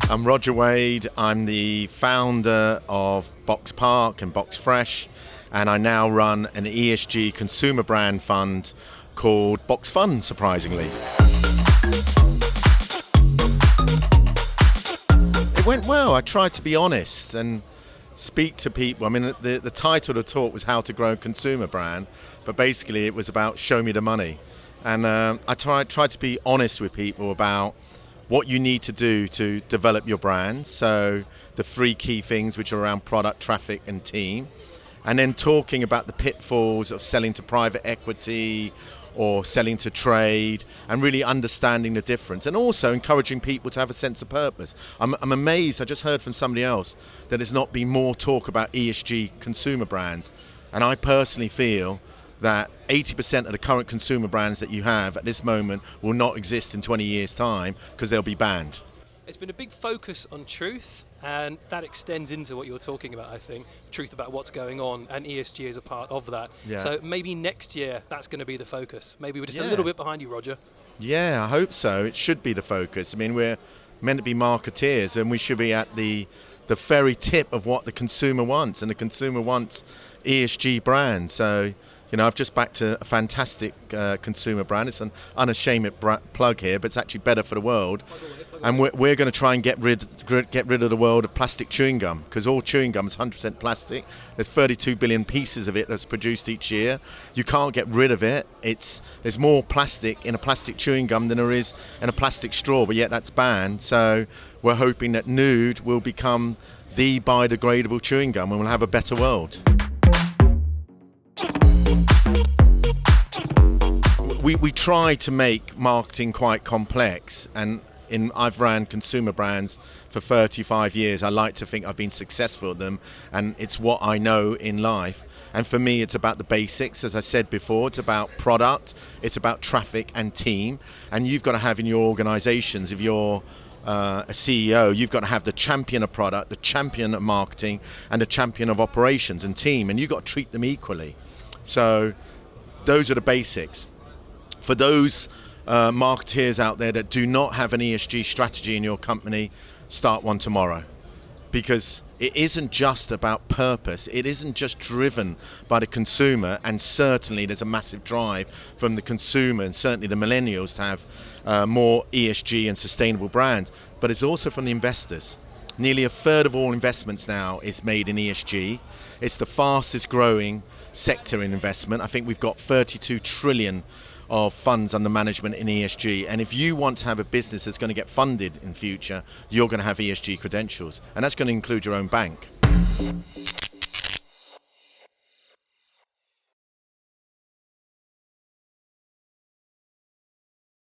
I'm Roger Wade. I'm the founder of Boxpark and Boxfresh, and I now run an ESG consumer brand fund called Boxfund, surprisingly. It went well. I tried to be honest and speak to people. I mean, the title of the talk was How to Grow a Consumer Brand, but basically it was about show me the money. And I tried to be honest with people about what you need to do to develop your brand. So the three key things, which are around product, traffic, and team. And then talking about the pitfalls of selling to private equity or selling to trade, and really understanding the difference. And also encouraging people to have a sense of purpose. I'm amazed, I just heard from somebody else, that there's not been more talk about ESG consumer brands. And I personally feel that 80% of the current consumer brands that you have at this moment will not exist in 20 years' time because they'll be banned. It's been a big focus on truth, and that extends into what you're talking about, I think. Truth about what's going on, and ESG is a part of that. Yeah. So maybe next year that's going to be the focus. Maybe we're just a little bit behind you, Roger. Yeah, I hope so. It should be the focus. I mean, we're meant to be marketeers, and we should be at the very tip of what the consumer wants, and the consumer wants ESG brands. So, you know, I've just backed a fantastic consumer brand. It's an unashamed plug here, but it's actually better for the world. And we're going to try and get rid of the world of plastic chewing gum, because all chewing gum is 100% plastic. There's 32 billion pieces of it that's produced each year. You can't get rid of it. There's more plastic in a plastic chewing gum than there is in a plastic straw, but yet that's banned. So we're hoping that Nude will become the biodegradable chewing gum and we'll have a better world. We try to make marketing quite complex, and I've ran consumer brands for 35 years. I like to think I've been successful at them, and it's what I know in life. And for me, it's about the basics. As I said before, it's about product, it's about traffic and team. And you've got to have in your organizations, if you're a CEO, you've got to have the champion of product, the champion of marketing, and the champion of operations and team, and you've got to treat them equally. So those are the basics. For those marketeers out there that do not have an ESG strategy in your company, start one tomorrow. Because it isn't just about purpose. It isn't just driven by the consumer, and certainly there's a massive drive from the consumer and certainly the millennials to have more ESG and sustainable brands, but it's also from the investors. Nearly a third of all investments now is made in ESG. It's the fastest growing sector in investment. I think we've got 32 trillion of funds under management in ESG, and if you want to have a business that's going to get funded in future, you're going to have ESG credentials, and that's going to include your own bank.